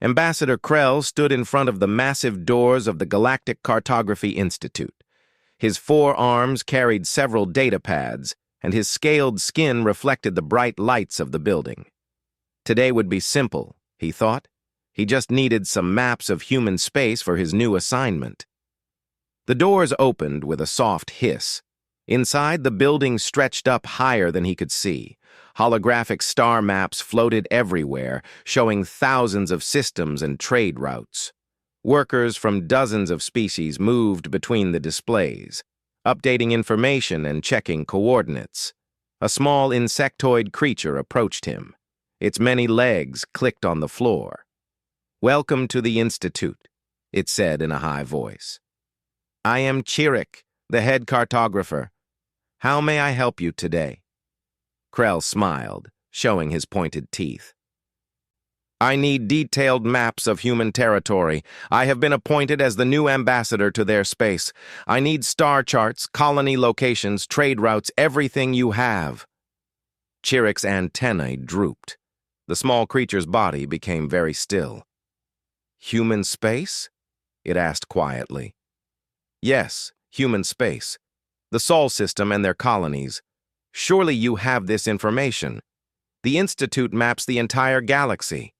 Ambassador Krell stood in front of the massive doors of the Galactic Cartography Institute. His forearms carried several data pads, and his scaled skin reflected the bright lights of the building. Today would be simple, he thought. He just needed some maps of human space for his new assignment. The doors opened with a soft hiss. Inside, the building stretched up higher than he could see. Holographic star maps floated everywhere, showing thousands of systems and trade routes. Workers from dozens of species moved between the displays, updating information and checking coordinates. A small insectoid creature approached him. Its many legs clicked on the floor. "Welcome to the Institute," it said in a high voice. "I am Chirik, the head cartographer. How may I help you today?" Krell smiled, showing his pointed teeth. "I need detailed maps of human territory. I have been appointed as the new ambassador to their space. I need star charts, colony locations, trade routes, everything you have." Chirik's antennae drooped. The small creature's body became very still. "Human space?" it asked quietly. "Yes, human space. The Sol system and their colonies. Surely you have this information. The Institute maps the entire galaxy."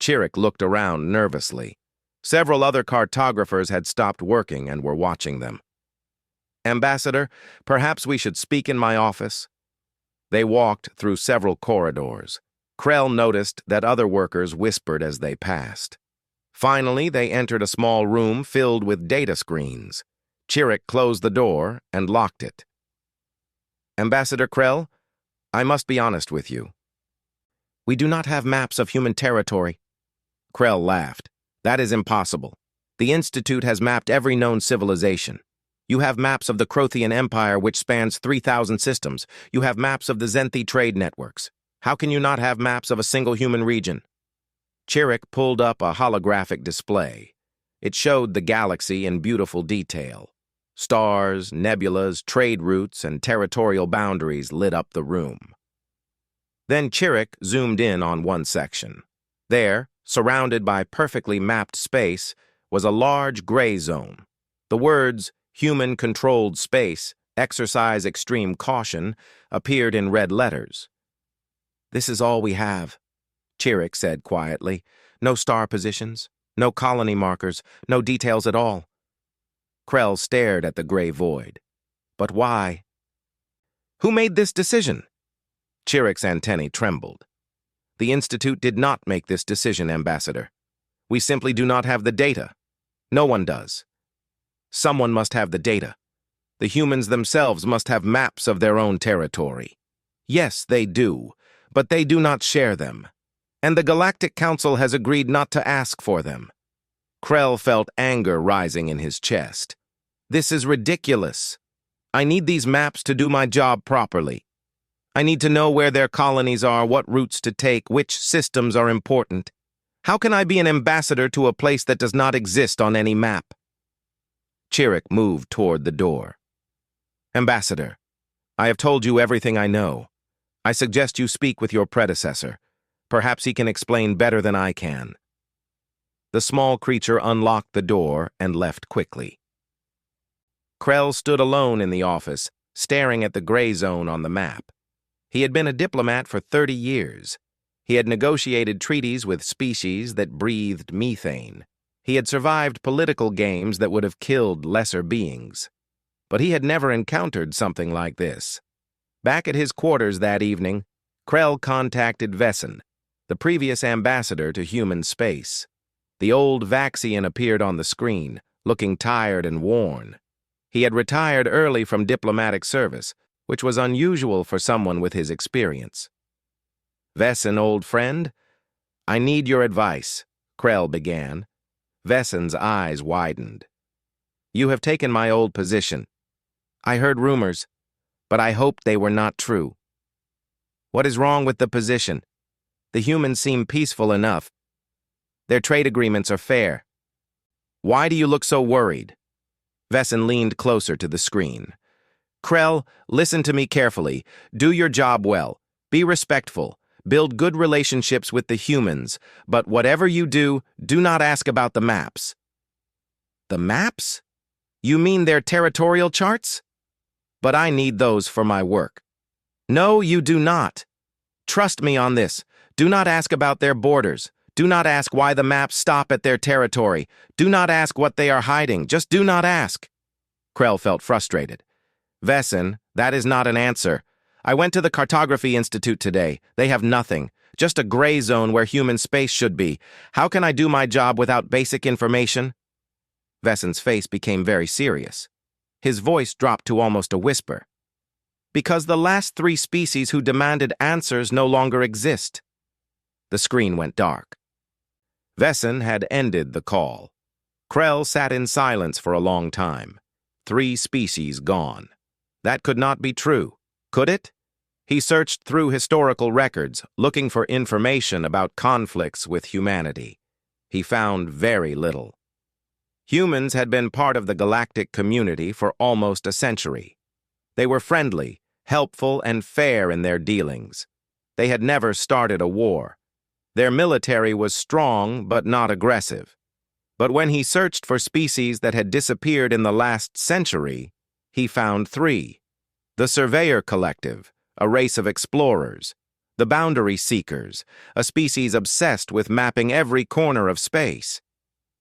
Chirik looked around nervously. Several other cartographers had stopped working and were watching them. "Ambassador, perhaps we should speak in my office?" They walked through several corridors. Krell noticed that other workers whispered as they passed. Finally, they entered a small room filled with data screens. Chirik closed the door and locked it. "Ambassador Krell, I must be honest with you. We do not have maps of human territory." Krell laughed. "That is impossible. The Institute has mapped every known civilization. You have maps of the Crothian Empire, which spans 3,000 systems. You have maps of the Zenthi trade networks. How can you not have maps of a single human region?" Chirik pulled up a holographic display. It showed the galaxy in beautiful detail. Stars, nebulas, trade routes, and territorial boundaries lit up the room. Then Chirik zoomed in on one section. There, surrounded by perfectly mapped space, was a large gray zone. The words, "Human-controlled space, exercise extreme caution," appeared in red letters. "This is all we have," Chirik said quietly. "No star positions, no colony markers, no details at all." Krell stared at the gray void. "But why?" "Who made this decision?" Chirik's antennae trembled. "The Institute did not make this decision, Ambassador. We simply do not have the data. No one does. Someone must have the data. The humans themselves must have maps of their own territory. Yes, they do, but they do not share them. And the Galactic Council has agreed not to ask for them." Krell felt anger rising in his chest. "This is ridiculous. I need these maps to do my job properly. I need to know where their colonies are, what routes to take, which systems are important. How can I be an ambassador to a place that does not exist on any map?" Chirik moved toward the door. "Ambassador, I have told you everything I know. I suggest you speak with your predecessor. Perhaps he can explain better than I can." The small creature unlocked the door and left quickly. Krell stood alone in the office, staring at the gray zone on the map. He had been a diplomat for 30 years. He had negotiated treaties with species that breathed methane. He had survived political games that would have killed lesser beings. But he had never encountered something like this. Back at his quarters that evening, Krell contacted Vessen, the previous ambassador to human space. The old Vaxian appeared on the screen, looking tired and worn. He had retired early from diplomatic service, which was unusual for someone with his experience. "Vessen, old friend, I need your advice," Krell began. Vessen's eyes widened. "You have taken my old position. I heard rumors, but I hoped they were not true. What is wrong with the position? The humans seem peaceful enough. Their trade agreements are fair. Why do you look so worried?" Vessen leaned closer to the screen. "Krell, listen to me carefully. Do your job well. Be respectful. Build good relationships with the humans, but whatever you do, do not ask about the maps." "The maps? You mean their territorial charts? But I need those for my work." "No, you do not. Trust me on this. Do not ask about their borders. Do not ask why the maps stop at their territory. Do not ask what they are hiding. Just do not ask." Krell felt frustrated. "Vessen, that is not an answer. I went to the Cartography Institute today. They have nothing. Just a gray zone where human space should be. How can I do my job without basic information?" Vessen's face became very serious. His voice dropped to almost a whisper. "Because the last 3 species who demanded answers no longer exist." The screen went dark. Vessen had ended the call. Krell sat in silence for a long time. 3 species gone. That could not be true, could it? He searched through historical records, looking for information about conflicts with humanity. He found very little. Humans had been part of the galactic community for almost a century. They were friendly, helpful, and fair in their dealings. They had never started a war. Their military was strong but not aggressive. But when he searched for species that had disappeared in the last century, he found 3. The Surveyor Collective, a race of explorers. The Boundary Seekers, a species obsessed with mapping every corner of space.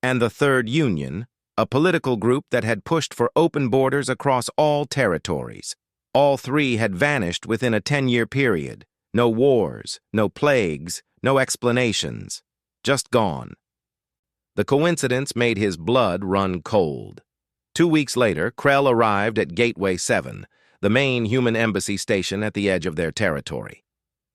And the Third Union, a political group that had pushed for open borders across all territories. All 3 had vanished within a 10-year period. No wars, no plagues, no explanations. Just gone. The coincidence made his blood run cold. 2 weeks later, Krell arrived at Gateway 7, the main human embassy station at the edge of their territory.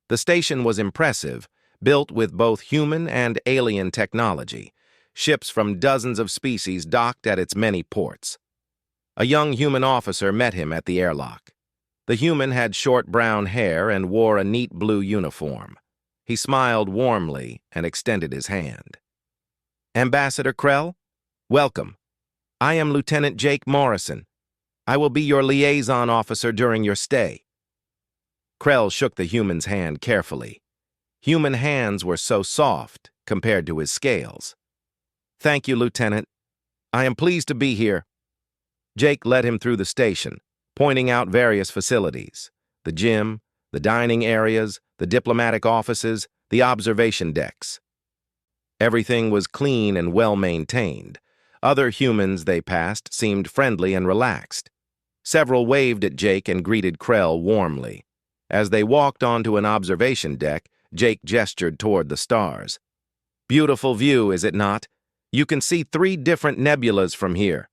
The station was impressive, built with both human and alien technology. Ships from dozens of species docked at its many ports. A young human officer met him at the airlock. The human had short brown hair and wore a neat blue uniform. He smiled warmly and extended his hand. "Ambassador Krell, welcome. I am Lieutenant Jake Morrison. I will be your liaison officer during your stay." Krell shook the human's hand carefully. Human hands were so soft compared to his scales. "Thank you, Lieutenant. I am pleased to be here." Jake led him through the station, pointing out various facilities: the gym, the dining areas, the diplomatic offices, the observation decks. Everything was clean and well-maintained. Other humans they passed seemed friendly and relaxed. Several waved at Jake and greeted Krell warmly. As they walked onto an observation deck, Jake gestured toward the stars. "Beautiful view, is it not? You can see 3 different nebulas from here."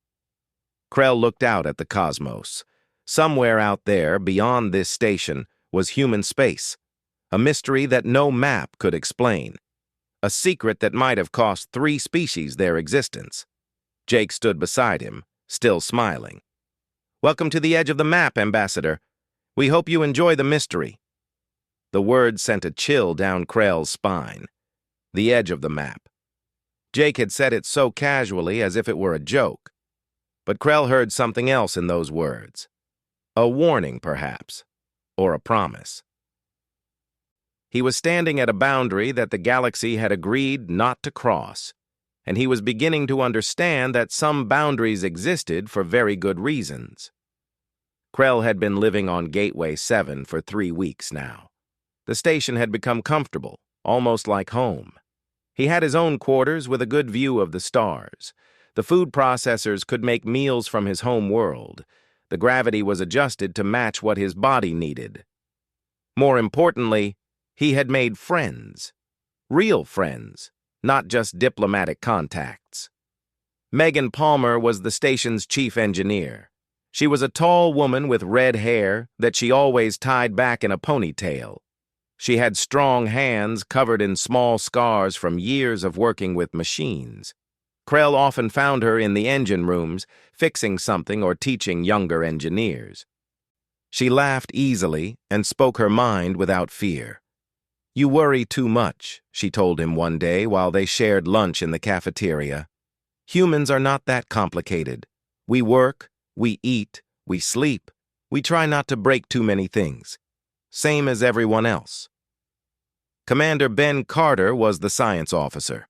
Krell looked out at the cosmos. Somewhere out there, beyond this station, was human space. A mystery that no map could explain. A secret that might have cost 3 species their existence. Jake stood beside him, still smiling. "Welcome to the edge of the map, Ambassador. We hope you enjoy the mystery." The words sent a chill down Krell's spine. The edge of the map. Jake had said it so casually as if it were a joke. But Krell heard something else in those words. A warning, perhaps, or a promise. He was standing at a boundary that the galaxy had agreed not to cross, and he was beginning to understand that some boundaries existed for very good reasons. Krell had been living on Gateway 7 for 3 weeks now. The station had become comfortable, almost like home. He had his own quarters with a good view of the stars. The food processors could make meals from his home world. The gravity was adjusted to match what his body needed. More importantly, he had made friends. Real friends, not just diplomatic contacts. Megan Palmer was the station's chief engineer. She was a tall woman with red hair that she always tied back in a ponytail. She had strong hands covered in small scars from years of working with machines. Krell often found her in the engine rooms, fixing something or teaching younger engineers. She laughed easily and spoke her mind without fear. "You worry too much," she told him one day while they shared lunch in the cafeteria. "Humans are not that complicated. We work, we eat, we sleep. We try not to break too many things. Same as everyone else." Commander Ben Carter was the science officer.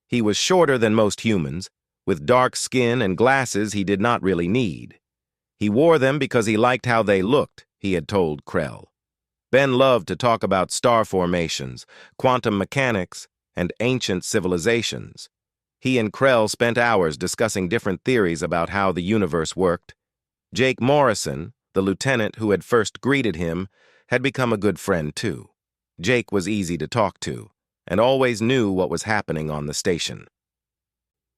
He was shorter than most humans, with dark skin and glasses he did not really need. He wore them because he liked how they looked, he had told Krell. Ben loved to talk about star formations, quantum mechanics, and ancient civilizations. He and Krell spent hours discussing different theories about how the universe worked. Jake Morrison, the lieutenant who had first greeted him, had become a good friend too. Jake was easy to talk to, and always knew what was happening on the station.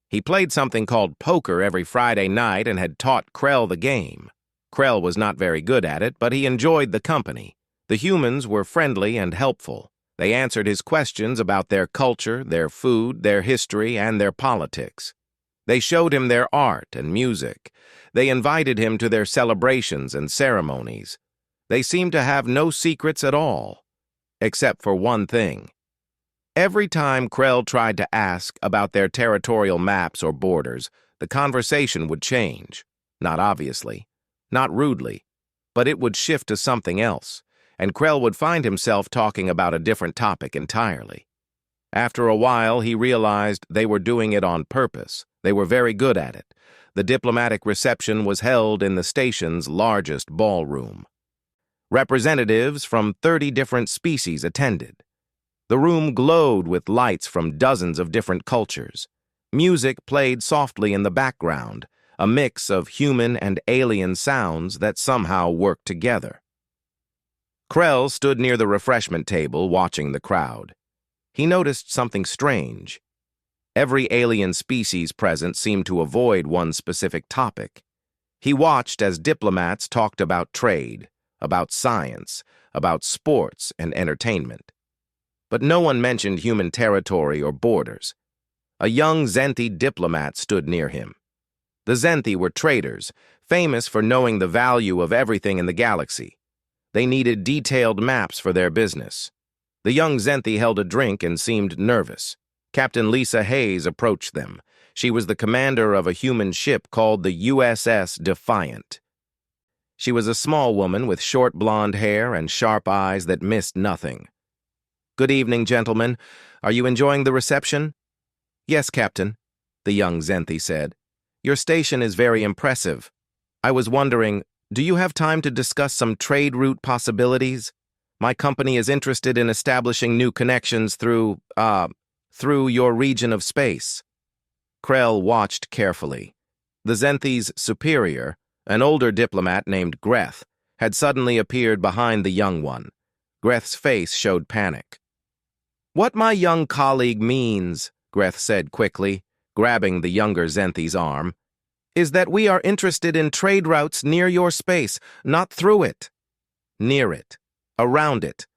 He played something called poker every Friday night and had taught Krell the game. Krell was not very good at it, but he enjoyed the company. The humans were friendly and helpful. They answered his questions about their culture, their food, their history, and their politics. They showed him their art and music. They invited him to their celebrations and ceremonies. They seemed to have no secrets at all, except for one thing. Every time Krell tried to ask about their territorial maps or borders, the conversation would change. Not obviously, not rudely, but it would shift to something else, and Krell would find himself talking about a different topic entirely. After a while, he realized they were doing it on purpose. They were very good at it. The diplomatic reception was held in the station's largest ballroom. Representatives from 30 different species attended. The room glowed with lights from dozens of different cultures. Music played softly in the background, a mix of human and alien sounds that somehow worked together. Krell stood near the refreshment table watching the crowd. He noticed something strange. Every alien species present seemed to avoid one specific topic. He watched as diplomats talked about trade, about science, about sports and entertainment. But no one mentioned human territory or borders. A young Zenthi diplomat stood near him. The Zenthi were traders, famous for knowing the value of everything in the galaxy. They needed detailed maps for their business. The young Zenthi held a drink and seemed nervous. Captain Lisa Hayes approached them. She was the commander of a human ship called the USS Defiant. She was a small woman with short blonde hair and sharp eyes that missed nothing. "Good evening, gentlemen. Are you enjoying the reception?" "Yes, Captain," the young Zenthi said. "Your station is very impressive. I was wondering, do you have time to discuss some trade route possibilities? My company is interested in establishing new connections through your region of space." Krell watched carefully. The Zenthi's superior, an older diplomat named Greth, had suddenly appeared behind the young one. Greth's face showed panic. "What my young colleague means," Greth said quickly, grabbing the younger Zenthi's arm, "is that we are interested in trade routes near your space, not through it. Near it. Around it.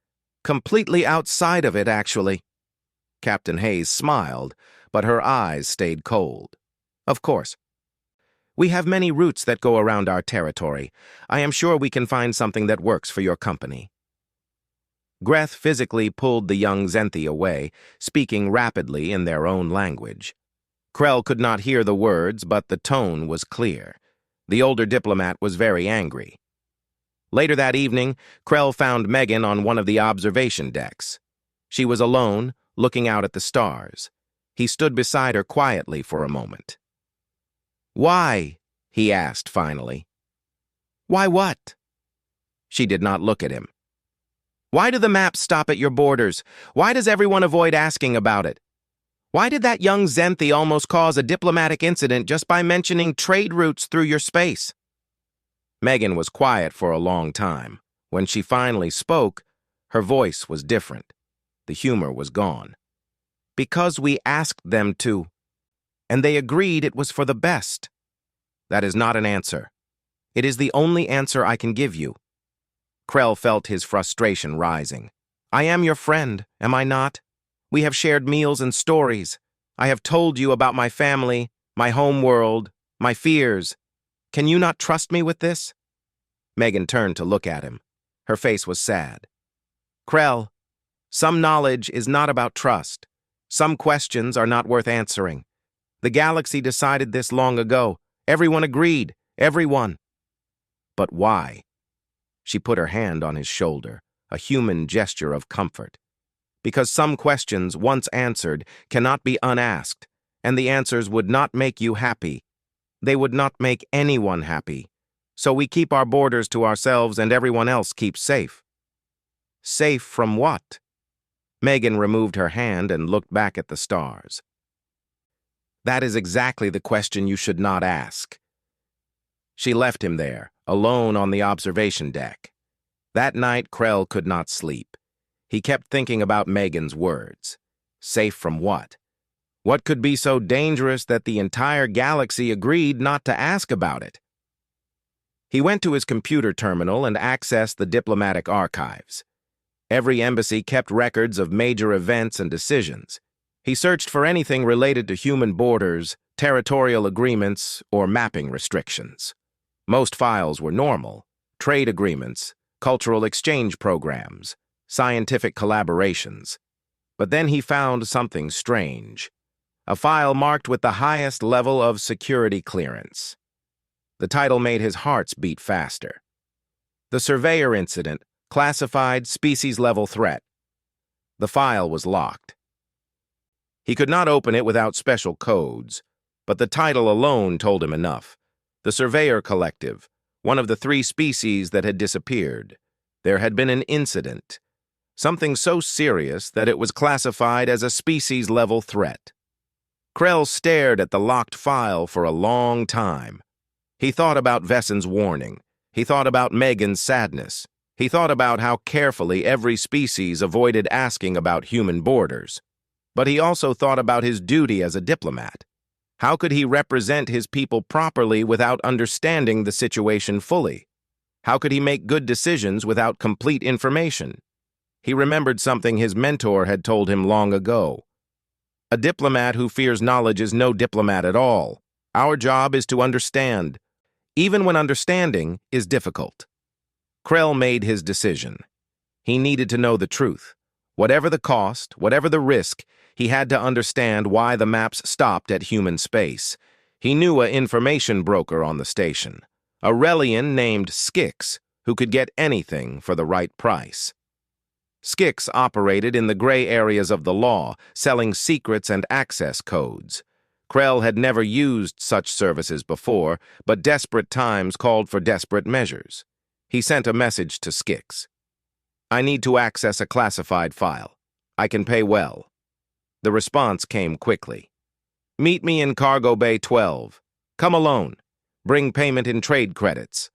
Completely outside of it, actually." Captain Hayes smiled, but her eyes stayed cold. "Of course. We have many routes that go around our territory. I am sure we can find something that works for your company." Greth physically pulled the young Zenthi away, speaking rapidly in their own language. Krell could not hear the words, but the tone was clear. The older diplomat was very angry. Later that evening, Krell found Megan on one of the observation decks. She was alone, looking out at the stars. He stood beside her quietly for a moment. "Why?" he asked finally. "Why what?" She did not look at him. "Why do the maps stop at your borders? Why does everyone avoid asking about it? Why did that young Zenthi almost cause a diplomatic incident just by mentioning trade routes through your space?" Megan was quiet for a long time. When she finally spoke, her voice was different. The humor was gone. "Because we asked them to, and they agreed it was for the best." "That is not an answer. It is the only answer I can give you." Krell felt his frustration rising. "I am your friend, am I not? We have shared meals and stories. I have told you about my family, my home world, my fears. Can you not trust me with this?" Megan turned to look at him. Her face was sad. "Krell, some knowledge is not about trust. Some questions are not worth answering. The galaxy decided this long ago. Everyone agreed. Everyone." "But why?" She put her hand on his shoulder, a human gesture of comfort. because some questions, once answered, cannot be unasked, and the answers would not make you happy. They would not make anyone happy. So we keep our borders to ourselves and everyone else keeps safe. Safe from what? Megan removed her hand and looked back at the stars. That is exactly the question you should not ask. She left him there, alone on the observation deck. That night, Krell could not sleep. He kept thinking about Megan's words. Safe from what? What could be so dangerous that the entire galaxy agreed not to ask about it? He went to his computer terminal and accessed the diplomatic archives. Every embassy kept records of major events and decisions. He searched for anything related to human borders, territorial agreements, or mapping restrictions. Most files were normal: trade agreements, cultural exchange programs, scientific collaborations. But then he found something strange. A file marked with the highest level of security clearance. The title made his heart beat faster. The Surveyor Incident, Classified Species-Level Threat. The file was locked. He could not open it without special codes, but the title alone told him enough. The Surveyor Collective, one of the 3 species that had disappeared. There had been an incident, something so serious that it was classified as a species-level threat. Krell stared at the locked file for a long time. He thought about Vessen's warning. He thought about Megan's sadness. He thought about how carefully every species avoided asking about human borders. But he also thought about his duty as a diplomat. How could he represent his people properly without understanding the situation fully? How could he make good decisions without complete information? He remembered something his mentor had told him long ago. A diplomat who fears knowledge is no diplomat at all. Our job is to understand, even when understanding is difficult. Krell made his decision. He needed to know the truth. Whatever the cost, whatever the risk, he had to understand why the maps stopped at human space. He knew an information broker on the station, a Relian named Skix, who could get anything for the right price. Skix operated in the gray areas of the law, selling secrets and access codes. Krell had never used such services before, but desperate times called for desperate measures. He sent a message to Skix. I need to access a classified file. I can pay well. The response came quickly. Meet me in Cargo Bay 12. Come alone. Bring payment in trade credits.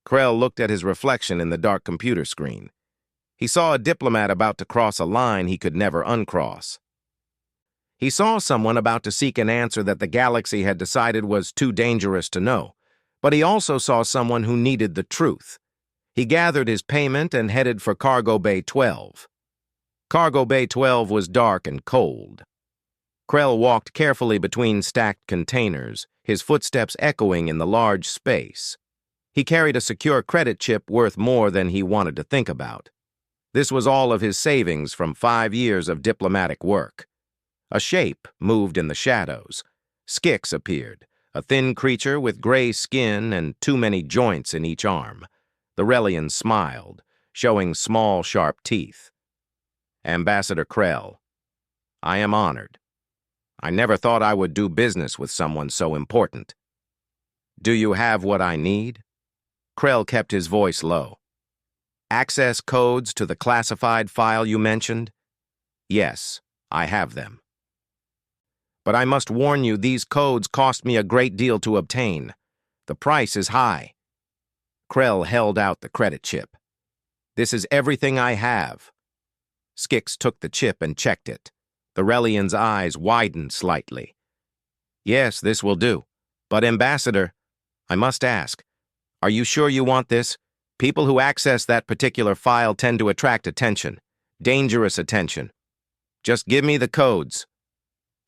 Krell looked at his reflection in the dark computer screen. He saw a diplomat about to cross a line he could never uncross. He saw someone about to seek an answer that the galaxy had decided was too dangerous to know, but he also saw someone who needed the truth. He gathered his payment and headed for Cargo Bay 12. Cargo Bay 12 was dark and cold. Krell walked carefully between stacked containers, his footsteps echoing in the large space. He carried a secure credit chip worth more than he wanted to think about. This was all of his savings from 5 years of diplomatic work. A shape moved in the shadows. Skix appeared, a thin creature with gray skin and too many joints in each arm. The Relian smiled, showing small, sharp teeth. Ambassador Krell, I am honored. I never thought I would do business with someone so important. Do you have what I need? Krell kept his voice low. Access codes to the classified file you mentioned? Yes, I have them. But I must warn you, these codes cost me a great deal to obtain. The price is high. Krell held out the credit chip. This is everything I have. Skix took the chip and checked it. The Relian's eyes widened slightly. Yes, this will do. But, Ambassador, I must ask, are you sure you want this? People who access that particular file tend to attract attention. Dangerous attention. Just give me the codes.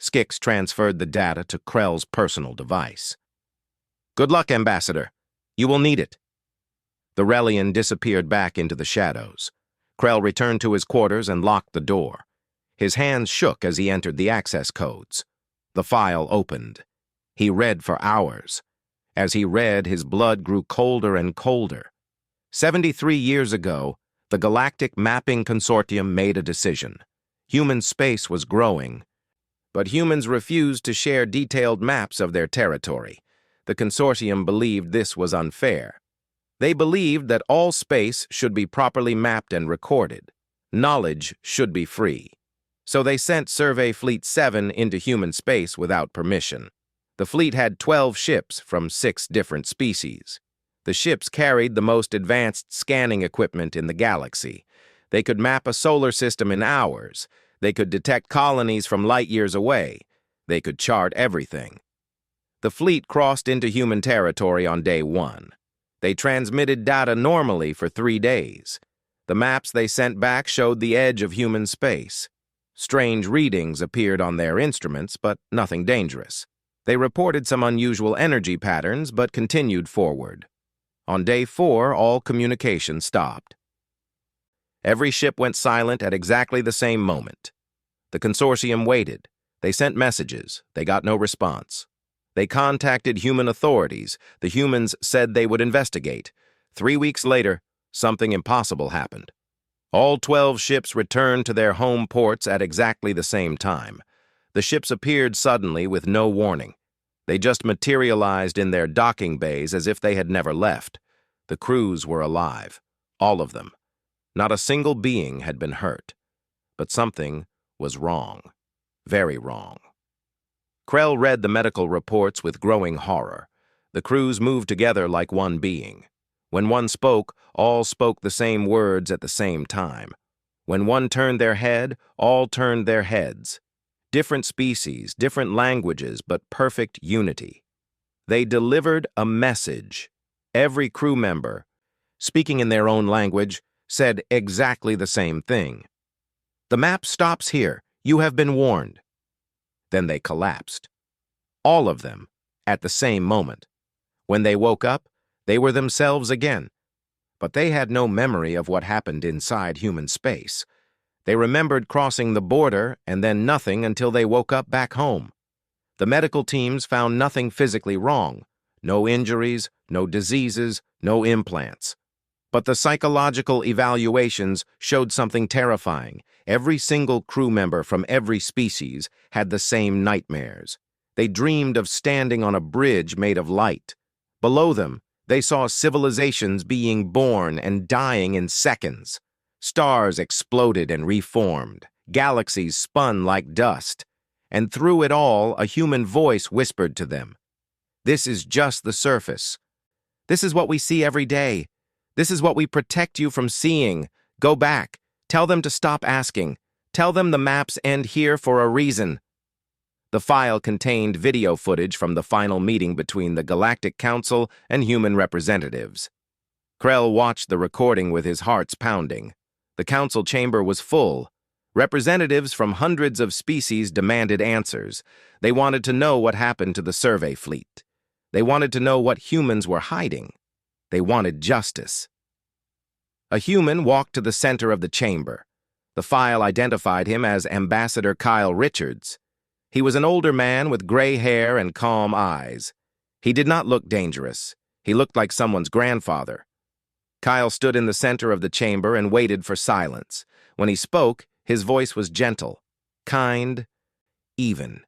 Skix transferred the data to Krell's personal device. Good luck, Ambassador. You will need it. The Relian disappeared back into the shadows. Krell returned to his quarters and locked the door. His hands shook as he entered the access codes. The file opened. He read for hours. As he read, his blood grew colder and colder. 73 years ago, The Galactic Mapping Consortium made a decision. Human space was growing, but humans refused to share detailed maps of their territory. The consortium believed this was unfair. They believed that all space should be properly mapped and recorded. Knowledge should be free. So they sent Survey Fleet 7 into human space without permission. The fleet had 12 ships from 6 different species. The ships carried the most advanced scanning equipment in the galaxy. They could map a solar system in hours. They could detect colonies from light years away. They could chart everything. The fleet crossed into human territory on day 1. They transmitted data normally for 3 days. The maps they sent back showed the edge of human space. Strange readings appeared on their instruments, but nothing dangerous. They reported some unusual energy patterns, but continued forward. On day 4, all communication stopped. Every ship went silent at exactly the same moment. The consortium waited. They sent messages. They got no response. They contacted human authorities. The humans said they would investigate. 3 weeks later, something impossible happened. All 12 ships returned to their home ports at exactly the same time. The ships appeared suddenly with no warning. They just materialized in their docking bays as if they had never left. The crews were alive. All of them. Not a single being had been hurt. But something was wrong. Very wrong. Krell read the medical reports with growing horror. The crews moved together like one being. When one spoke, all spoke the same words at the same time. When one turned their head, all turned their heads. Different species, different languages, but perfect unity. They delivered a message. Every crew member, speaking in their own language, said exactly the same thing. "The map stops here. You have been warned." Then they collapsed. All of them, at the same moment. When they woke up, they were themselves again. But they had no memory of what happened inside human space. They remembered crossing the border and then nothing until they woke up back home. The medical teams found nothing physically wrong. No injuries, no diseases, no implants. But the psychological evaluations showed something terrifying. Every single crew member from every species had the same nightmares. They dreamed of standing on a bridge made of light. Below them, they saw civilizations being born and dying in seconds. Stars exploded and reformed. Galaxies spun like dust. And through it all, a human voice whispered to them, "This is just the surface. This is what we see every day. This is what we protect you from seeing. Go back. Tell them to stop asking. Tell them the maps end here for a reason." The file contained video footage from the final meeting between the Galactic Council and human representatives. Krell watched the recording with his hearts pounding. The council chamber was full. Representatives from hundreds of species demanded answers. They wanted to know what happened to the survey fleet. They wanted to know what humans were hiding. They wanted justice. A human walked to the center of the chamber. The file identified him as Ambassador Kyle Richards. He was an older man with gray hair and calm eyes. He did not look dangerous. He looked like someone's grandfather. Kyle stood in the center of the chamber and waited for silence. When he spoke, his voice was gentle, kind, even.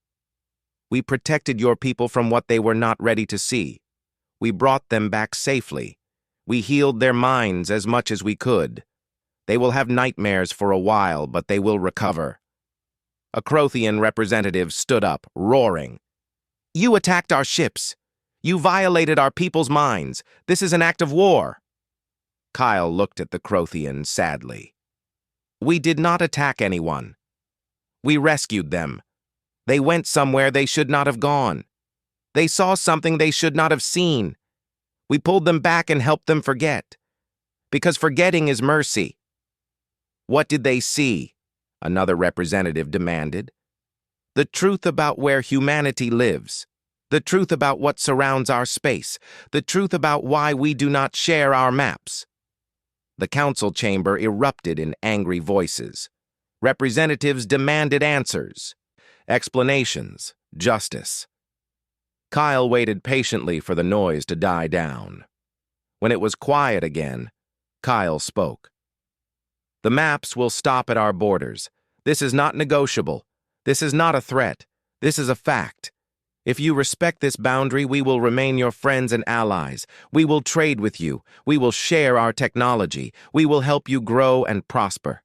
"We protected your people from what they were not ready to see. We brought them back safely. We healed their minds as much as we could. They will have nightmares for a while, but they will recover." A Crothian representative stood up, roaring. "You attacked our ships. You violated our people's minds. This is an act of war." Kyle looked at the Crothian sadly. "We did not attack anyone. We rescued them. They went somewhere they should not have gone. They saw something they should not have seen. We pulled them back and helped them forget. Because forgetting is mercy." "What did they see?" another representative demanded. "The truth about where humanity lives. The truth about what surrounds our space. The truth about why we do not share our maps." The council chamber erupted in angry voices. Representatives demanded answers, explanations, justice. Kyle waited patiently for the noise to die down. When it was quiet again, Kyle spoke. The maps will stop at our borders. This is not negotiable. This is not a threat. This is a fact. If you respect this boundary, we will remain your friends and allies. We will trade with you. We will share our technology. We will help you grow and prosper."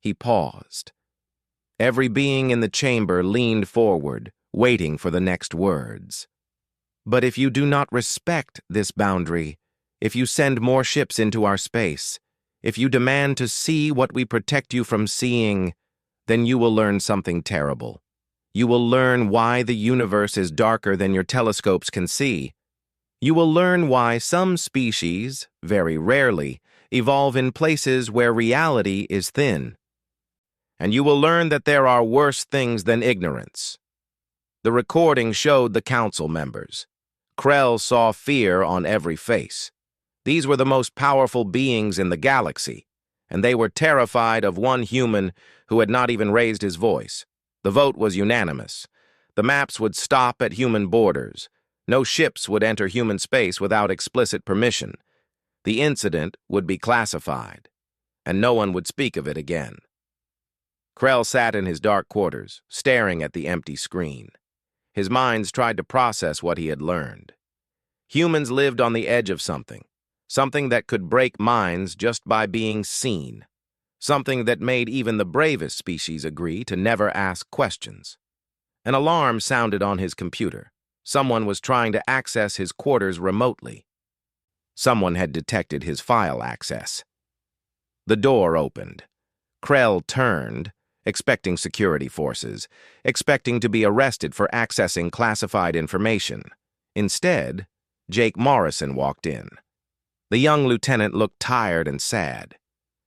He paused. Every being in the chamber leaned forward, waiting for the next words. "But if you do not respect this boundary, if you send more ships into our space, if you demand to see what we protect you from seeing, then you will learn something terrible. You will learn why the universe is darker than your telescopes can see. You will learn why some species, very rarely, evolve in places where reality is thin. And you will learn that there are worse things than ignorance." The recording showed the council members. Krell saw fear on every face. These were the most powerful beings in the galaxy, and they were terrified of one human who had not even raised his voice. The vote was unanimous. The maps would stop at human borders. No ships would enter human space without explicit permission. The incident would be classified, and no one would speak of it again. Krell sat in his dark quarters, staring at the empty screen. His mind tried to process what he had learned. Humans lived on the edge of something that could break minds just by being seen. Something that made even the bravest species agree to never ask questions. An alarm sounded on his computer. Someone was trying to access his quarters remotely. Someone had detected his file access. The door opened. Krell turned, expecting security forces, expecting to be arrested for accessing classified information. Instead, Jake Morrison walked in. The young lieutenant looked tired and sad.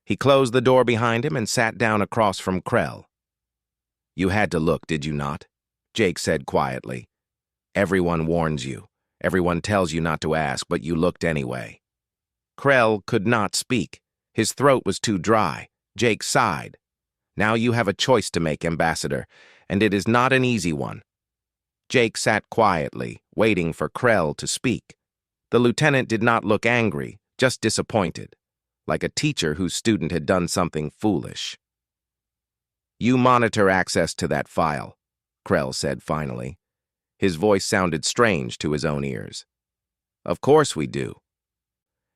He closed the door behind him and sat down across from Krell. "You had to look, did you not?" Jake said quietly. "Everyone warns you. Everyone tells you not to ask, but you looked anyway." Krell could not speak. His throat was too dry. Jake sighed. "Now you have a choice to make, Ambassador, and it is not an easy one." Jake sat quietly, waiting for Krell to speak. The lieutenant did not look angry, just disappointed, like a teacher whose student had done something foolish. "You monitor access to that file," Krell said finally. His voice sounded strange to his own ears. "Of course we do.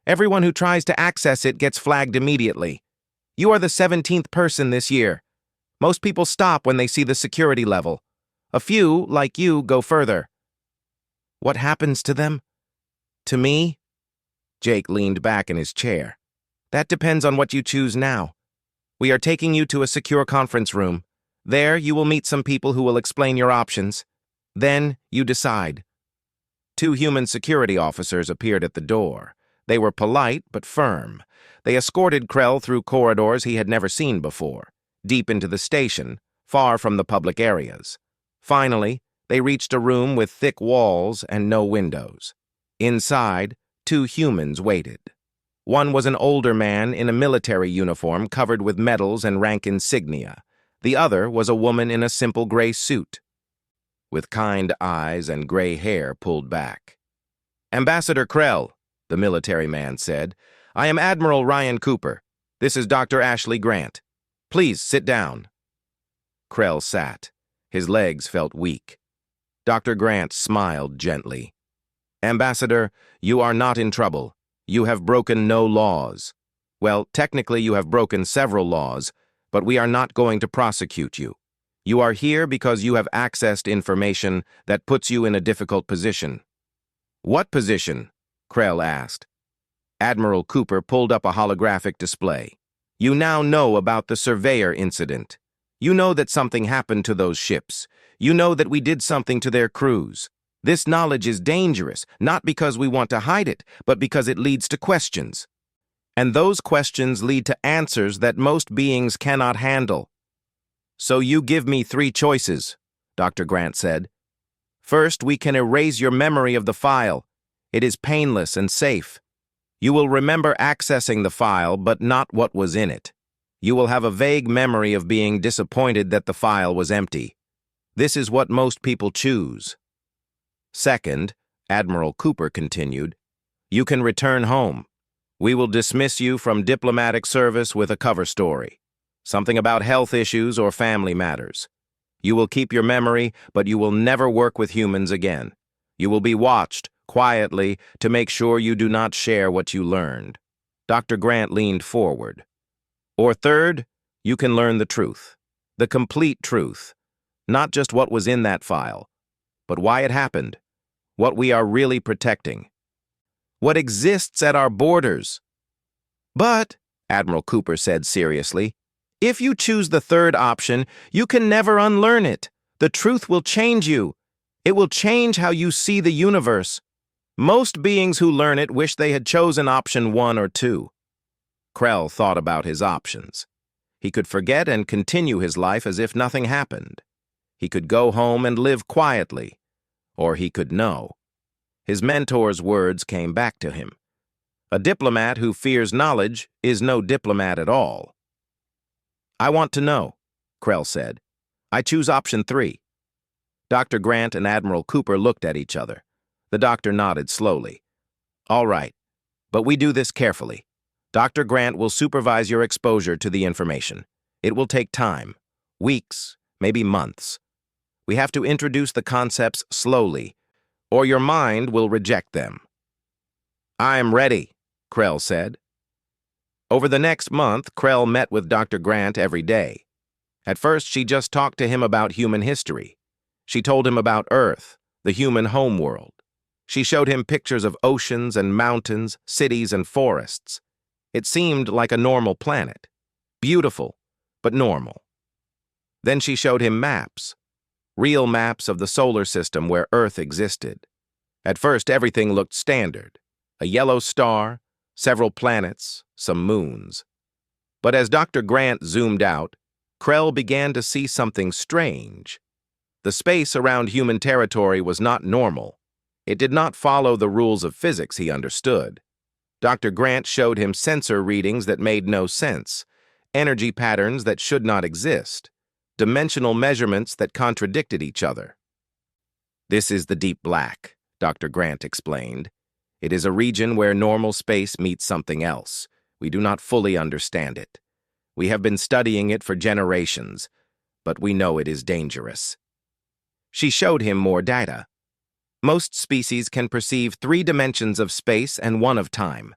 Everyone who tries to access it gets flagged immediately. You are the 17th person this year. Most people stop when they see the security level. A few, like you, go further." "What happens to them?" "To me?" Jake leaned back in his chair. "That depends on what you choose now. We are taking you to a secure conference room. There, you will meet some people who will explain your options. Then, you decide." 2 human security officers appeared at the door. They were polite but firm. They escorted Krell through corridors he had never seen before, deep into the station, far from the public areas. Finally, they reached a room with thick walls and no windows. Inside, 2 humans waited. One was an older man in a military uniform covered with medals and rank insignia. The other was a woman in a simple gray suit, with kind eyes and gray hair pulled back. "Ambassador Krell," the military man said, "I am Admiral Ryan Cooper. This is Dr. Ashley Grant. Please sit down." Krell sat. His legs felt weak. Dr. Grant smiled gently. "Ambassador, you are not in trouble. You have broken no laws. Well, technically you have broken several laws, but we are not going to prosecute you. You are here because you have accessed information that puts you in a difficult position." "What position?" Krell asked. Admiral Cooper pulled up a holographic display. "You now know about the Surveyor incident. You know that something happened to those ships. You know that we did something to their crews. This knowledge is dangerous, not because we want to hide it, but because it leads to questions. And those questions lead to answers that most beings cannot handle. So you give me 3 choices," Dr. Grant said. "First, we can erase your memory of the file. It is painless and safe. You will remember accessing the file, but not what was in it. You will have a vague memory of being disappointed that the file was empty. This is what most people choose. Second," Admiral Cooper continued, "you can return home. We will dismiss you from diplomatic service with a cover story. Something about health issues or family matters. You will keep your memory, but you will never work with humans again. You will be watched, quietly, to make sure you do not share what you learned. Dr. Grant leaned forward. Or third, you can learn the truth. The complete truth. Not just what was in that file, but why it happened. What we are really protecting. What exists at our borders. But, Admiral Cooper said seriously, if you choose the third option, you can never unlearn it. The truth will change you. It will change how you see the universe. Most beings who learn it wish they had chosen option 1 or 2. Krell thought about his options. He could forget and continue his life as if nothing happened. He could go home and live quietly. Or he could know. His mentor's words came back to him. A diplomat who fears knowledge is no diplomat at all. I want to know, Krell said. I choose option 3. Dr. Grant and Admiral Cooper looked at each other. The doctor nodded slowly. All right, but we do this carefully. Dr. Grant will supervise your exposure to the information. It will take time, weeks, maybe months. We have to introduce the concepts slowly, or your mind will reject them. I am ready, Krell said. Over the next month, Krell met with Dr. Grant every day. At first, she just talked to him about human history. She told him about Earth, the human homeworld. She showed him pictures of oceans and mountains, cities and forests. It seemed like a normal planet. Beautiful, but normal. Then she showed him maps. Real maps of the solar system where Earth existed. At first, everything looked standard. A yellow star, several planets, some moons. But as Dr. Grant zoomed out, Krell began to see something strange. The space around human territory was not normal. It did not follow the rules of physics he understood. Dr. Grant showed him sensor readings that made no sense, energy patterns that should not exist, dimensional measurements that contradicted each other. This is the deep black, Dr. Grant explained. It is a region where normal space meets something else. We do not fully understand it. We have been studying it for generations, but we know it is dangerous. She showed him more data. Most species can perceive 3 dimensions of space and 1 of time.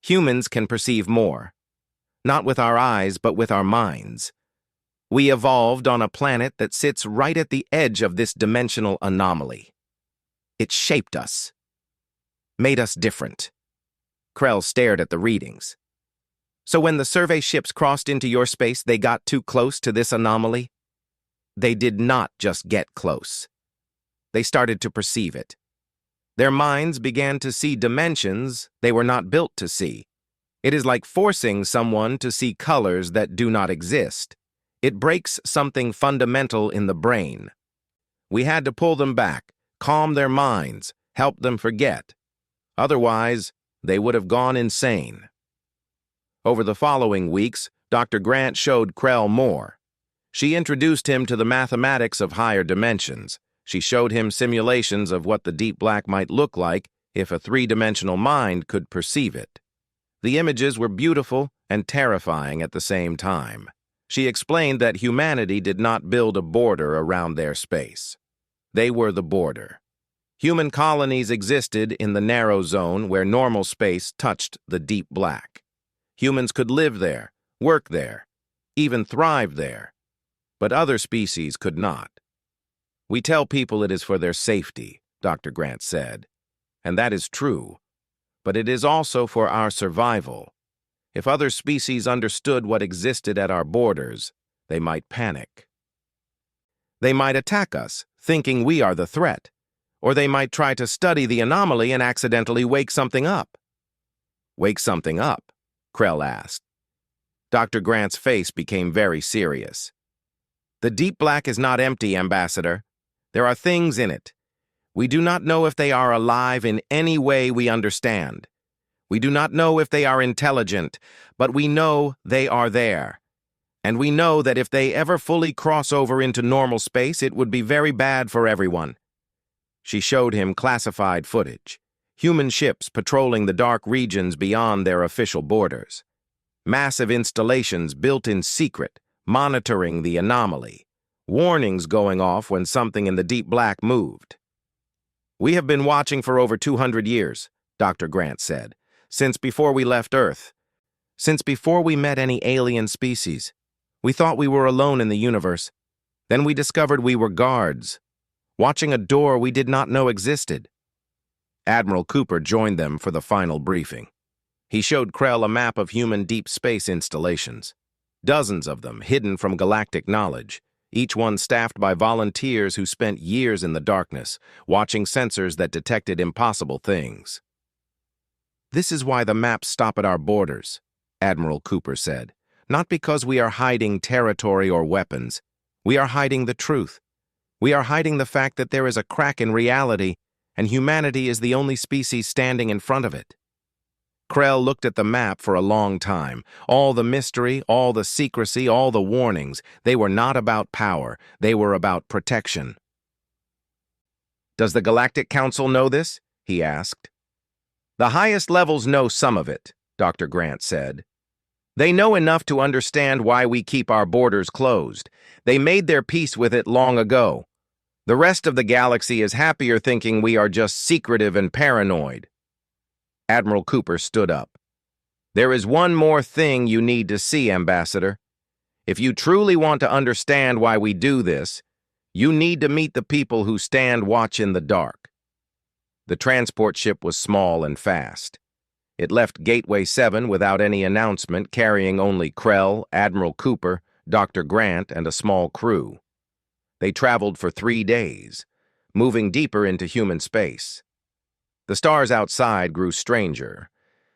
Humans can perceive more. Not with our eyes, but with our minds. We evolved on a planet that sits right at the edge of this dimensional anomaly. It shaped us. Made us different. Krell stared at the readings. So when the survey ships crossed into your space, they got too close to this anomaly? They did not just get close. They started to perceive it. Their minds began to see dimensions they were not built to see. It is like forcing someone to see colors that do not exist. It breaks something fundamental in the brain. We had to pull them back, calm their minds, help them forget. Otherwise, they would have gone insane. Over the following weeks, Dr. Grant showed Krell more. She introduced him to the mathematics of higher dimensions. She showed him simulations of what the deep black might look like if a 3-dimensional mind could perceive it. The images were beautiful and terrifying at the same time. She explained that humanity did not build a border around their space. They were the border. Human colonies existed in the narrow zone where normal space touched the deep black. Humans could live there, work there, even thrive there. But other species could not. We tell people it is for their safety, Dr. Grant said. And that is true. But it is also for our survival. If other species understood what existed at our borders, they might panic. They might attack us, thinking we are the threat. Or they might try to study the anomaly and accidentally wake something up. Wake something up? Krell asked. Dr. Grant's face became very serious. The deep black is not empty, Ambassador. There are things in it. We do not know if they are alive in any way we understand. We do not know if they are intelligent, but we know they are there. And we know that if they ever fully cross over into normal space, it would be very bad for everyone. She showed him classified footage. human ships patrolling the dark regions beyond their official borders. Massive installations built in secret, monitoring the anomaly. Warnings going off when something in the deep black moved. "We have been watching for over 200 years, Dr. Grant said, since before we left Earth. Since before we met any alien species. We thought we were alone in the universe. Then we discovered we were guards, watching a door we did not know existed." Admiral Cooper joined them for the final briefing. He showed Krell a map of human deep space installations. Dozens of them hidden from galactic knowledge, each one staffed by volunteers who spent years in the darkness, watching sensors that detected impossible things. "This is why the maps stop at our borders," Admiral Cooper said. "Not because we are hiding territory or weapons. We are hiding the truth. We are hiding the fact that there is a crack in reality, and humanity is the only species standing in front of it." Krell looked at the map for a long time. All the mystery, all the secrecy, all the warnings, they were not about power. They were about protection. "Does the Galactic Council know this?" he asked. "The highest levels know some of it," Dr. Grant said. "They know enough to understand why we keep our borders closed. They made their peace with it long ago. The rest of the galaxy is happier thinking we are just secretive and paranoid." Admiral Cooper stood up. "There is one more thing you need to see, Ambassador. If you truly want to understand why we do this, you need to meet the people who stand watch in the dark." The transport ship was small and fast. It left Gateway 7 without any announcement, carrying only Krell, Admiral Cooper, Dr. Grant, and a small crew. They traveled for 3 days, moving deeper into human space. The stars outside grew stranger.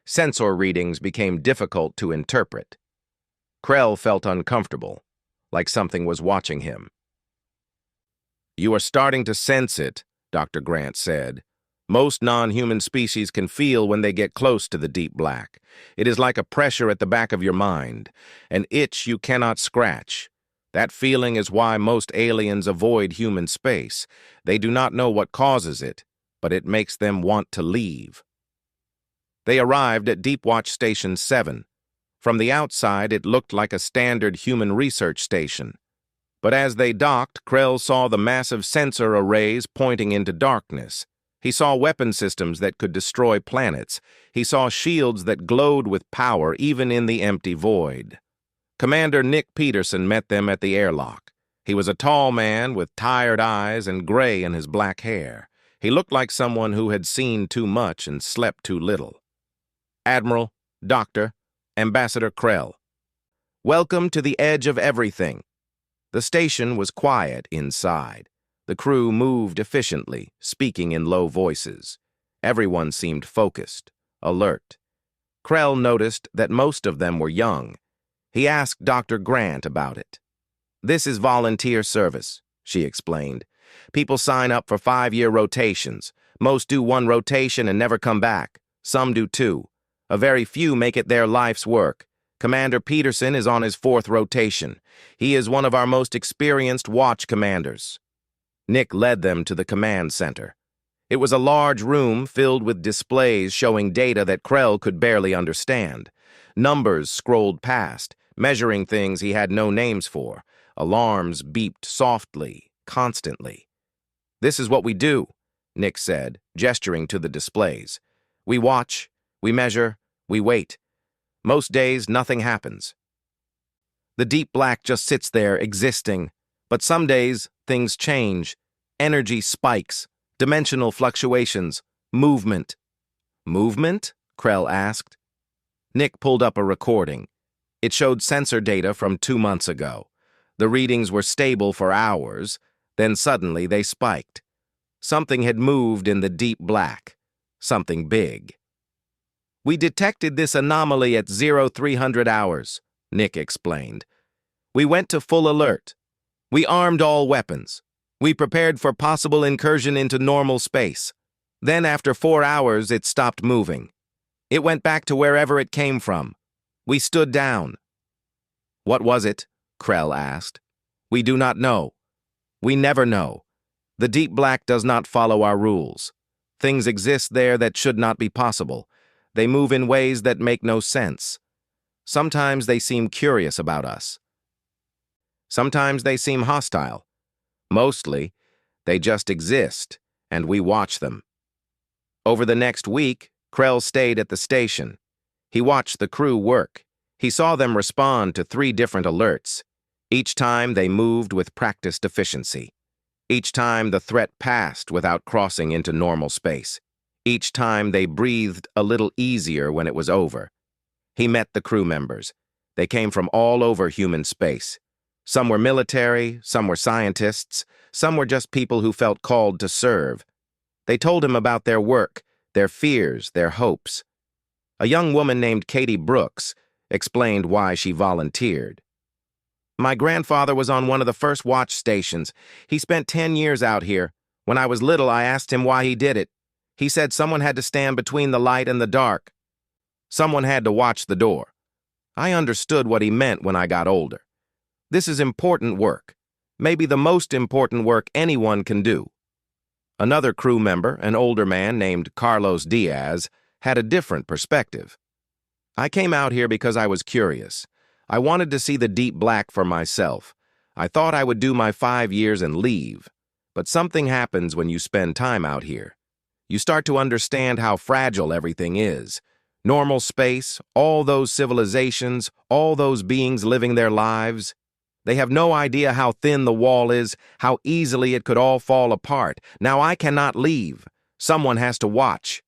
Sensor readings became difficult to interpret. Krell felt uncomfortable, like something was watching him. "You are starting to sense it," Dr. Grant said. "Most non-human species can feel when they get close to the deep black. It is like a pressure at the back of your mind, an itch you cannot scratch. That feeling is why most aliens avoid human space. They do not know what causes it, but it makes them want to leave." They arrived at Deep Watch Station 7. From the outside, it looked like a standard human research station. But as they docked, Krell saw the massive sensor arrays pointing into darkness. He saw weapon systems that could destroy planets. He saw shields that glowed with power even in the empty void. Commander Nick Peterson met them at the airlock. He was a tall man with tired eyes and gray in his black hair. He looked like someone who had seen too much and slept too little. "Admiral, Doctor, Ambassador Krell. Welcome to the edge of everything." The station was quiet inside. The crew moved efficiently, speaking in low voices. Everyone seemed focused, alert. Krell noticed that most of them were young. He asked Dr. Grant about it. "This is volunteer service," she explained. "People sign up for 5-year rotations. Most do 1 rotation and never come back. Some do 2. A very few make it their life's work. Commander Peterson is on his 4th rotation. He is one of our most experienced watch commanders." Nick led them to the command center. It was a large room filled with displays showing data that Krell could barely understand. Numbers scrolled past, measuring things he had no names for. Alarms beeped softly, constantly. "This is what we do," Nick said, gesturing to the displays. "We watch, we measure, we wait. Most days, nothing happens. The deep black just sits there, existing. But some days, things change. Energy spikes, dimensional fluctuations, movement." "Movement?" Krell asked. Nick pulled up a recording. It showed sensor data from 2 months ago. The readings were stable for hours, then suddenly they spiked. Something had moved in the deep black. Something big. "We detected this anomaly at 0300 hours, Nick explained. "We went to full alert. We armed all weapons. We prepared for possible incursion into normal space. Then after 4 hours, it stopped moving. It went back to wherever it came from. We stood down." "What was it?" Krell asked. "We do not know. We never know. The deep black does not follow our rules. Things exist there that should not be possible. They move in ways that make no sense. Sometimes they seem curious about us. Sometimes they seem hostile. Mostly, they just exist, and we watch them. Over the next week, Krell stayed at the station. He watched the crew work. He saw them respond to 3 different alerts. Each time they moved with practiced efficiency. Each time the threat passed without crossing into normal space. Each time they breathed a little easier when it was over. He met the crew members. They came from all over human space. Some were military, some were scientists, some were just people who felt called to serve. They told him about their work, their fears, their hopes. A young woman named Katie Brooks explained why she volunteered. My grandfather was on one of the first watch stations. He spent 10 years out here. When I was little, I asked him why he did it. He said someone had to stand between the light and the dark. Someone had to watch the door. I understood what he meant when I got older. This is important work, maybe the most important work anyone can do. Another crew member, an older man named Carlos Diaz, had a different perspective. I came out here because I was curious. I wanted to see the deep black for myself. I thought I would do my 5 years and leave. But something happens when you spend time out here. You start to understand how fragile everything is. Normal space, all those civilizations, all those beings living their lives. They have no idea how thin the wall is, how easily it could all fall apart. Now I cannot leave. Someone has to watch.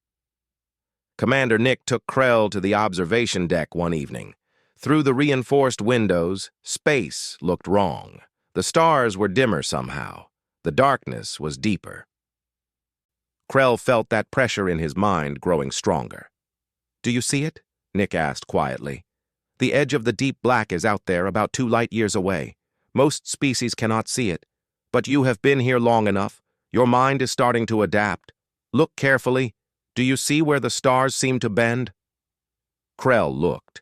Commander Nick took Krell to the observation deck one evening. Through the reinforced windows, space looked wrong. The stars were dimmer somehow. The darkness was deeper. Krell felt that pressure in his mind growing stronger. "Do you see it?" Nick asked quietly. "The edge of the deep black is out there about 2 light years away. Most species cannot see it. But you have been here long enough. Your mind is starting to adapt. Look carefully. Do you see where the stars seem to bend?" Krell looked.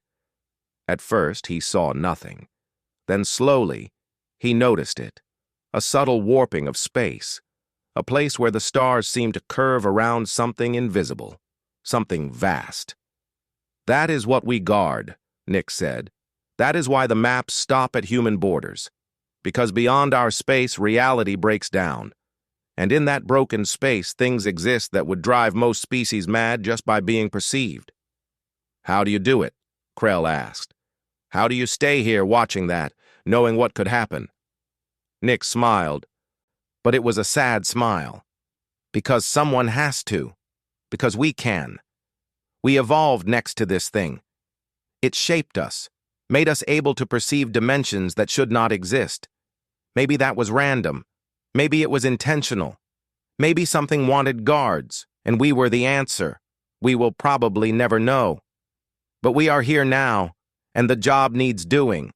At first, he saw nothing. Then slowly, he noticed it. A subtle warping of space. A place where the stars seemed to curve around something invisible. Something vast. "That is what we guard," Nick said. "That is why the maps stop at human borders. Because beyond our space, reality breaks down. And in that broken space, things exist that would drive most species mad just by being perceived." "How do you do it?" Krell asked. "How do you stay here watching that, knowing what could happen?" Nick smiled, but it was a sad smile. "Because someone has to. Because we can. We evolved next to this thing. It shaped us, made us able to perceive dimensions that should not exist. Maybe that was random. Maybe it was intentional. Maybe something wanted guards, and we were the answer. We will probably never know. But we are here now, and the job needs doing."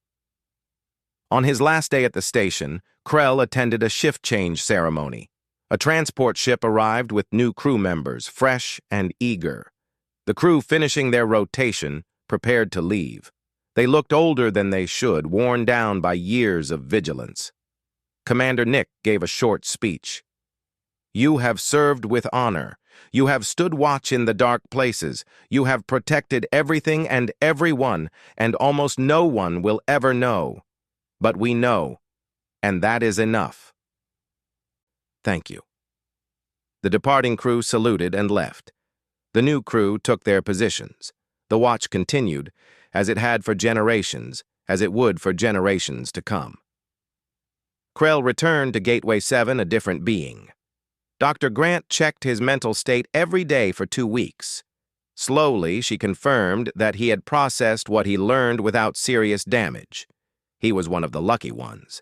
On his last day at the station, Krell attended a shift change ceremony. A transport ship arrived with new crew members, fresh and eager. The crew finishing their rotation, prepared to leave. They looked older than they should, worn down by years of vigilance. Commander Nick gave a short speech. "You have served with honor. You have stood watch in the dark places. You have protected everything and everyone, and almost no one will ever know. But we know, and that is enough. Thank you." The departing crew saluted and left. The new crew took their positions. The watch continued, as it had for generations, as it would for generations to come. Krell returned to Gateway 7 a different being. Dr. Grant checked his mental state every day for 2 weeks. Slowly, she confirmed that he had processed what he learned without serious damage. He was one of the lucky ones.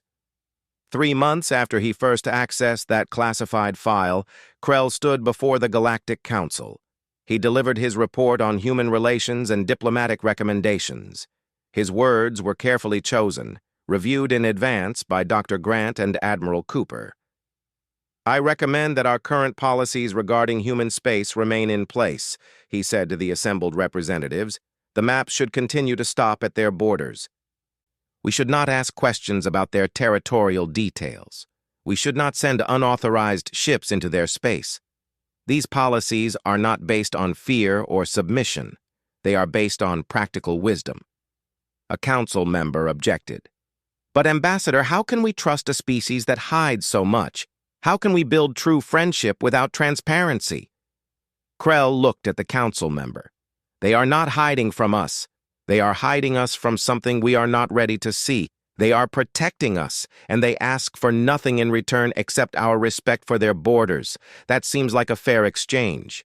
3 months after he first accessed that classified file, Krell stood before the Galactic Council. He delivered his report on human relations and diplomatic recommendations. His words were carefully chosen, reviewed in advance by Dr. Grant and Admiral Cooper. "I recommend that our current policies regarding human space remain in place," he said to the assembled representatives. "The maps should continue to stop at their borders. We should not ask questions about their territorial details. We should not send unauthorized ships into their space. These policies are not based on fear or submission. They are based on practical wisdom. A council member objected. But Ambassador, how can we trust a species that hides so much? How can we build true friendship without transparency? Krell looked at the council member. They are not hiding from us. They are hiding us from something we are not ready to see. They are protecting us, and they ask for nothing in return except our respect for their borders. That seems like a fair exchange.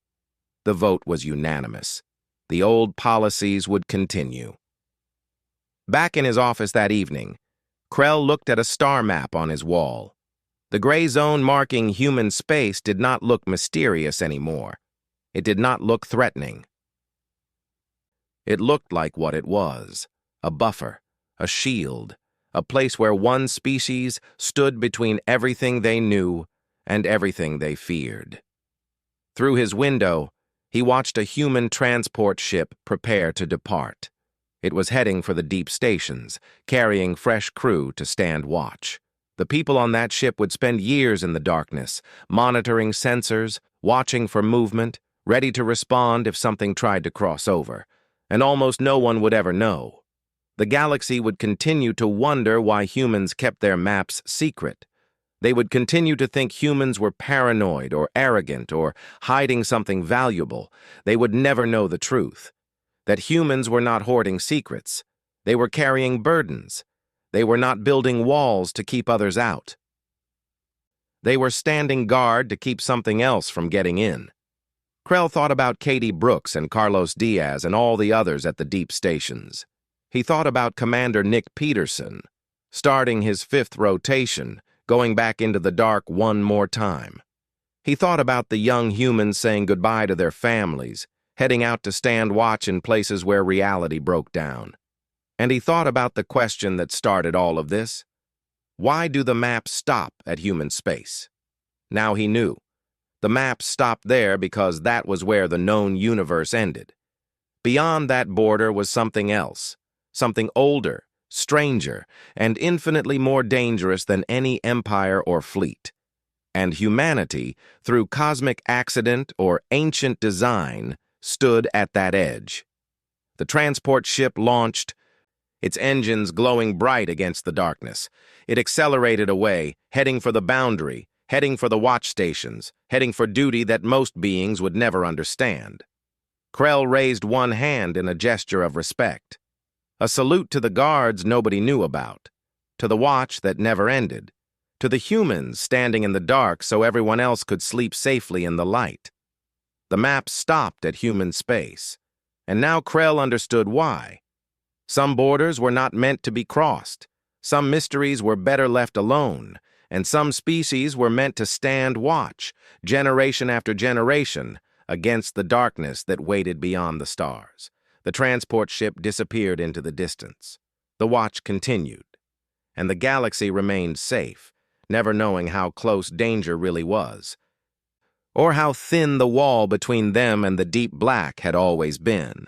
The vote was unanimous. The old policies would continue. Back in his office that evening, Krell looked at a star map on his wall. The gray zone marking human space did not look mysterious anymore. It did not look threatening. It looked like what it was, a buffer, a shield, a place where one species stood between everything they knew and everything they feared. Through his window, he watched a human transport ship prepare to depart. It was heading for the deep stations, carrying fresh crew to stand watch. The people on that ship would spend years in the darkness, monitoring sensors, watching for movement, ready to respond if something tried to cross over, and almost no one would ever know. The galaxy would continue to wonder why humans kept their maps secret. They would continue to think humans were paranoid or arrogant or hiding something valuable. They would never know the truth. That humans were not hoarding secrets. They were carrying burdens. They were not building walls to keep others out. They were standing guard to keep something else from getting in. Krell thought about Katie Brooks and Carlos Diaz and all the others at the deep stations. He thought about Commander Nick Peterson, starting his 5th rotation, going back into the dark one more time. He thought about the young humans saying goodbye to their families, heading out to stand watch in places where reality broke down. And he thought about the question that started all of this. Why do the maps stop at human space? Now he knew. The maps stopped there because that was where the known universe ended. Beyond that border was something else, something older, stranger, and infinitely more dangerous than any empire or fleet. And humanity, through cosmic accident or ancient design, stood at that edge. The transport ship launched, its engines glowing bright against the darkness. It accelerated away, heading for the boundary, heading for the watch stations, heading for duty that most beings would never understand. Krell raised one hand in a gesture of respect. A salute to the guards nobody knew about, to the watch that never ended, to the humans standing in the dark so everyone else could sleep safely in the light. The map stopped at human space, and now Krell understood why. Some borders were not meant to be crossed, some mysteries were better left alone, and some species were meant to stand watch, generation after generation, against the darkness that waited beyond the stars. The transport ship disappeared into the distance. The watch continued, and the galaxy remained safe, never knowing how close danger really was, or how thin the wall between them and the deep black had always been.